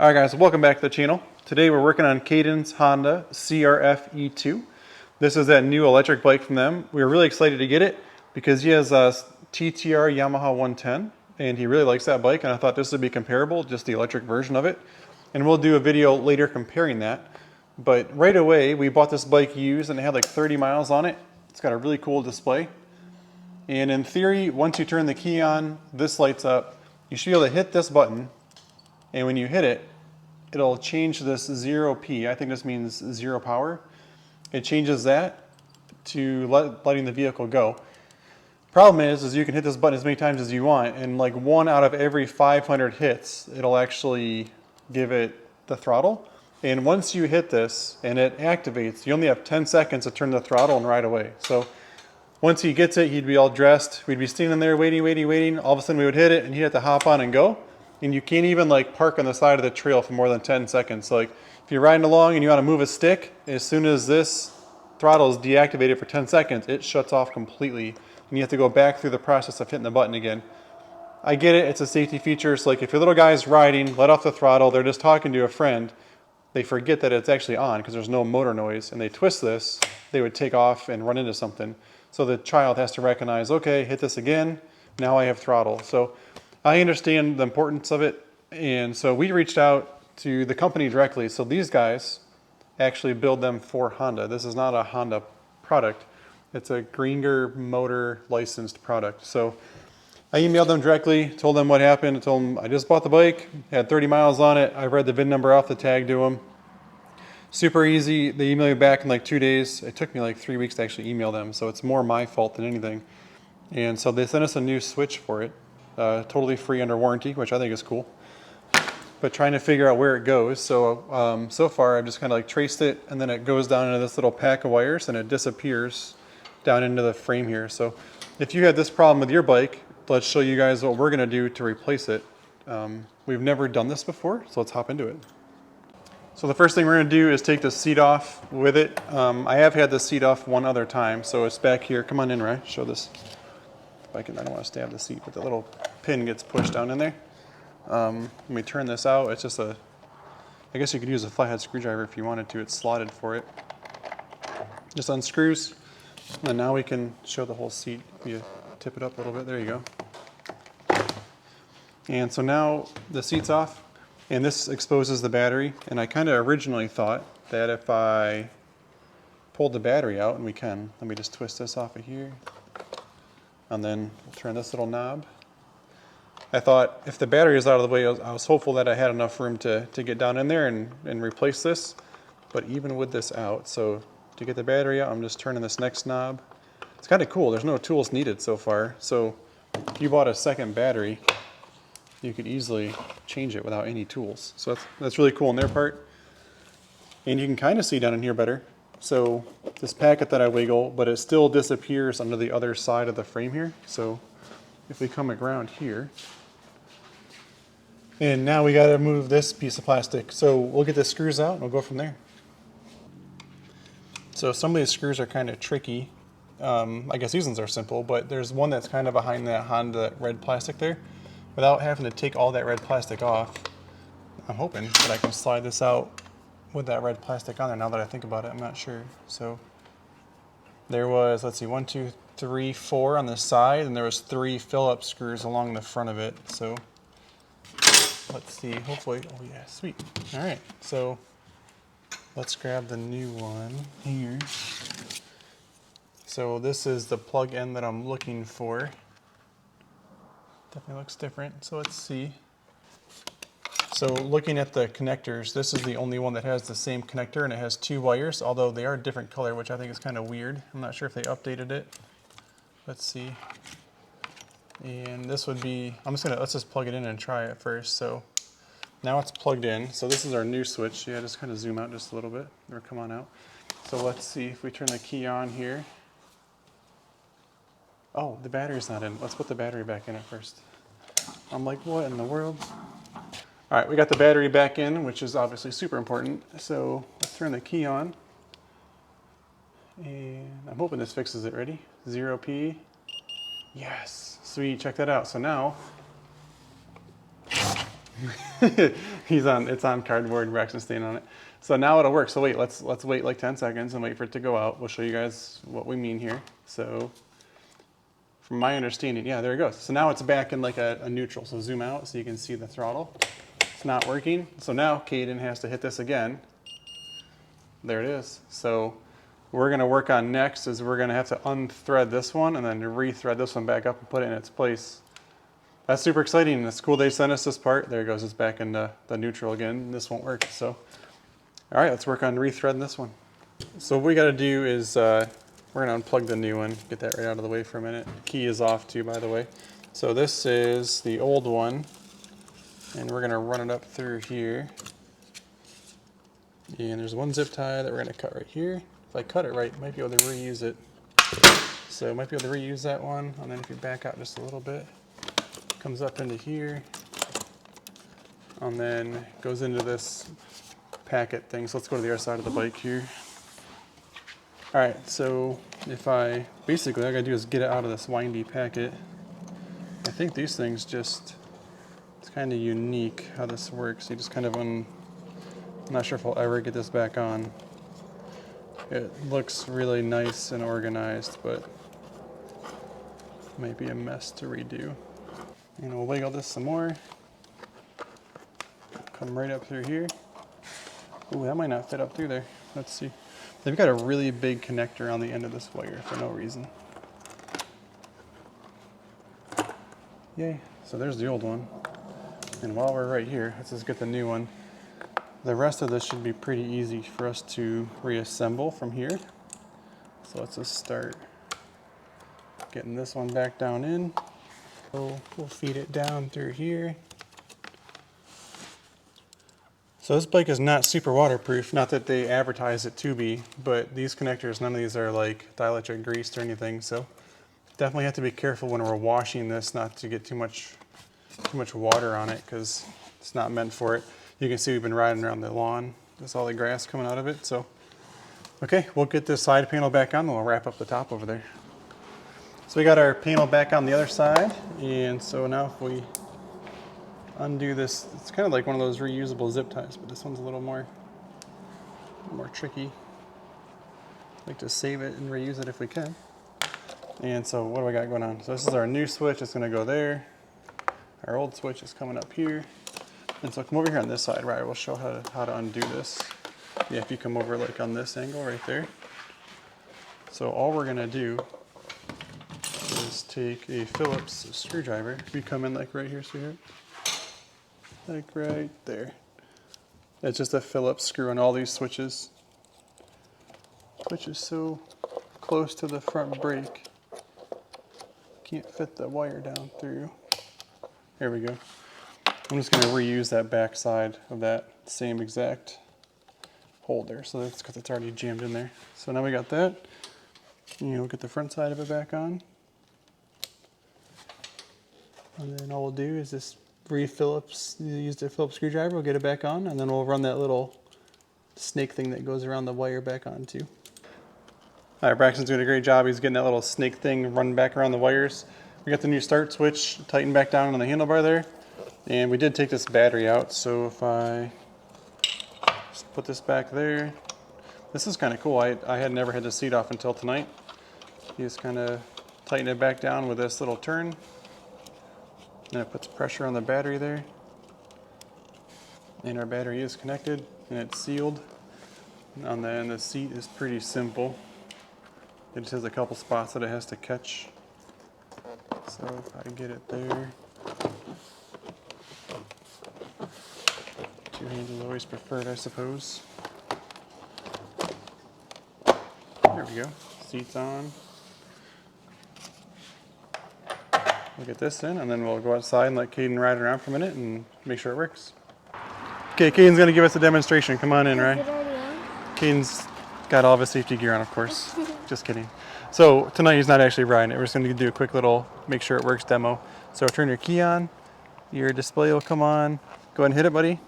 Alright guys, welcome back to the channel. Today we're working on Caden's Honda CRF-E2. This is that new electric bike from them. We were really excited to get it because he has a TTR Yamaha 110 and he really likes that bike, and I thought this would be comparable, just the electric version of it. And we'll do a video later comparing that. But right away we bought this bike used and it had like 30 miles on it. It's got a really cool display. And in theory, once you turn the key on, this lights up. You should be able to hit this button, and when you hit it, it'll change this 0P. I think this means zero power. It changes that to letting the vehicle go. Problem is you can hit this button as many times as you want, and like 1 out of every 500 hits, it'll actually give it the throttle. And once you hit this and it activates, you only have 10 seconds to turn the throttle and ride away. So once he gets it, he'd be all dressed. We'd be standing there waiting. All of a sudden we would hit it and he'd have to hop on and go. And you can't even like park on the side of the trail for more than 10 seconds. So like if you're riding along and you want to move a stick, as soon as this throttle is deactivated for 10 seconds, it shuts off completely. And you have to go back through the process of hitting the button again. I get it, it's a safety feature. So like if your little guy's riding, let off the throttle, they're just talking to a friend, they forget that it's actually on because there's no motor noise, and they twist this, they would take off and run into something. So the child has to recognize, okay, hit this again, now I have throttle. So I understand the importance of it, and so we reached out to the company directly. So these guys actually build them for Honda. This is not a Honda product. It's a Greenger motor licensed product. So I emailed them directly, told them what happened. I told them I just bought the bike, had 30 miles on it. I read the VIN number off the tag to them. Super easy. They emailed me back in like 2 days. It took me like 3 weeks to actually email them, so it's more my fault than anything. And so they sent us a new switch for it, totally free under warranty, which I think is cool. But trying to figure out where it goes. So so far I've just kind of like traced it, and then it goes down into this little pack of wires and it disappears down into the frame here. So if you had this problem with your bike, let's show you guys what we're going to do to replace it. We've never done this before, so let's hop into it. So the first thing we're going to do is take the seat off with it. I have had the seat off one other time, so it's back here. Come on in, Ryan, show this. If I don't want to stab the seat, but the little pin gets pushed down in there. When we turn this out, it's just I guess you could use a flathead screwdriver if you wanted to. It's slotted for it. Just unscrews, and now we can show the whole seat. You tip it up a little bit, there you go. And so now the seat's off, and this exposes the battery. And I kind of originally thought that if I pulled the battery out, and we can, let me just twist this off of here, and then we'll turn this little knob. I thought if the battery is out of the way, I was hopeful that I had enough room to get down in there and replace this. But even with this out, so to get the battery out, I'm just turning this next knob. It's kind of cool. There's no tools needed so far. So if you bought a second battery, you could easily change it without any tools. So that's really cool on their part. And you can kind of see down in here better. So this packet that I wiggle, but it still disappears under the other side of the frame here. So if we come around here, and now we got to move this piece of plastic. So we'll get the screws out and we'll go from there. So some of these screws are kind of tricky. I guess these ones are simple, but there's one that's kind of behind that Honda red plastic there. Without having to take all that red plastic off, I'm hoping that I can slide this out with that red plastic on there. Now that I think about it, I'm not sure. So there was, let's see, 1, 2, 3, 4 on the side, and there was 3 Phillips screws along the front of it. So let's see, hopefully, oh yeah, sweet. All right, so let's grab the new one here. So this is the plug-in that I'm looking for. Definitely looks different, so let's see. So looking at the connectors, this is the only one that has the same connector, and it has 2 wires, although they are a different color, which I think is kind of weird. I'm not sure if they updated it. Let's see. And this would be, let's just plug it in and try it first. So now it's plugged in. So this is our new switch. Yeah, just kind of zoom out just a little bit, or come on out. So let's see if we turn the key on here. Oh, the battery's not in. Let's put the battery back in it first. I'm like, what in the world? All right, we got the battery back in, which is obviously super important. So let's turn the key on. And I'm hoping this fixes it. Ready? 0P. Yes, sweet, check that out. So now It's on cardboard, Braxton's staying on it. So now it'll work. So wait, let's wait like 10 seconds and wait for it to go out. We'll show you guys what we mean here. So from my understanding, yeah, there it goes. So now it's back in like a neutral. So zoom out so you can see the throttle. It's not working. So now Caden has to hit this again. There it is. So we're gonna work on next is we're gonna have to unthread this one and then rethread this one back up and put it in its place. That's super exciting. It's cool they sent us this part. There it goes, it's back in the neutral again. This won't work, so. All right, let's work on rethreading this one. So what we gotta do is, we're gonna unplug the new one, get that right out of the way for a minute. Key is off too, by the way. So this is the old one, and we're gonna run it up through here. And there's one zip tie that we're gonna cut right here. If I cut it right, might be able to reuse it. So might be able to reuse that one, and then if you back out just a little bit, comes up into here, and then goes into this packet thing. So let's go to the other side of the bike here. All right, so basically all I gotta do is get it out of this windy packet. I think these things it's kind of unique how this works. You just kind of I'm not sure if I'll ever get this back on. It looks really nice and organized, but might be a mess to redo. And we'll wiggle this some more. Come right up through here. Ooh, that might not fit up through there. Let's see. They've got a really big connector on the end of this wire for no reason. Yay. So there's the old one. And while we're right here, let's just get the new one. The rest of this should be pretty easy for us to reassemble from here. So let's just start getting this one back down in. So we'll feed it down through here. So this bike is not super waterproof, not that they advertise it to be, but these connectors, none of these are like dielectric greased or anything, so definitely have to be careful when we're washing this not to get too much water on it because it's not meant for it. You can see we've been riding around the lawn. There's all the grass coming out of it, so. Okay, we'll get this side panel back on and we'll wrap up the top over there. So we got our panel back on the other side, and so now if we undo this, it's kind of like one of those reusable zip ties, but this one's a little more tricky. I like to save it and reuse it if we can. And so what do I got going on? So this is our new switch, it's gonna go there. Our old switch is coming up here. And so come over here on this side, right? We'll show how to undo this. Yeah, if you come over like on this angle right there. So all we're gonna do is take a Phillips screwdriver. We come in like right here, sweetheart. Like right there. It's just a Phillips screw on all these switches, which is so close to the front brake. Can't fit the wire down through. There we go. I'm just going to reuse that back side of that same exact holder. So that's because it's already jammed in there. So now we got that. We'll get the front side of it back on. And then all we'll do is just use the Phillips screwdriver, we'll get it back on, and then we'll run that little snake thing that goes around the wire back on too. All right, Braxton's doing a great job. He's getting that little snake thing run back around the wires. We got the new start switch tightened back down on the handlebar there. And we did take this battery out, so if I just put this back there, this is kind of cool. I had never had the seat off until tonight. You just kind of tighten it back down with this little turn. And it puts pressure on the battery there. And our battery is connected and it's sealed. And then the seat is pretty simple. It just has a couple spots that it has to catch. So if I get it there. Two hands is always preferred, I suppose. There we go. Seat's on. We'll get this in, and then we'll go outside and let Caden ride around for a minute and make sure it works. Okay, Caden's gonna give us a demonstration. Come on in, right? Caden's got all of his safety gear on, of course. Just kidding. So tonight he's not actually riding it. We're just gonna do a quick little make sure it works demo. So turn your key on, your display will come on. Go ahead and hit it, buddy.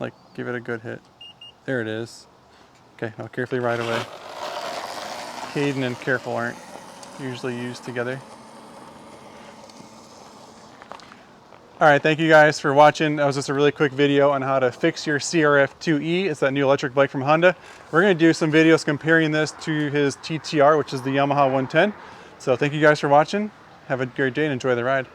Like, give it a good hit. There it is. Okay, now carefully ride away. Caden and careful aren't usually used together. All right, thank you guys for watching. That was just a really quick video on how to fix your CRF-2E. It's that new electric bike from Honda. We're gonna do some videos comparing this to his TTR, which is the Yamaha 110. So thank you guys for watching. Have a great day and enjoy the ride.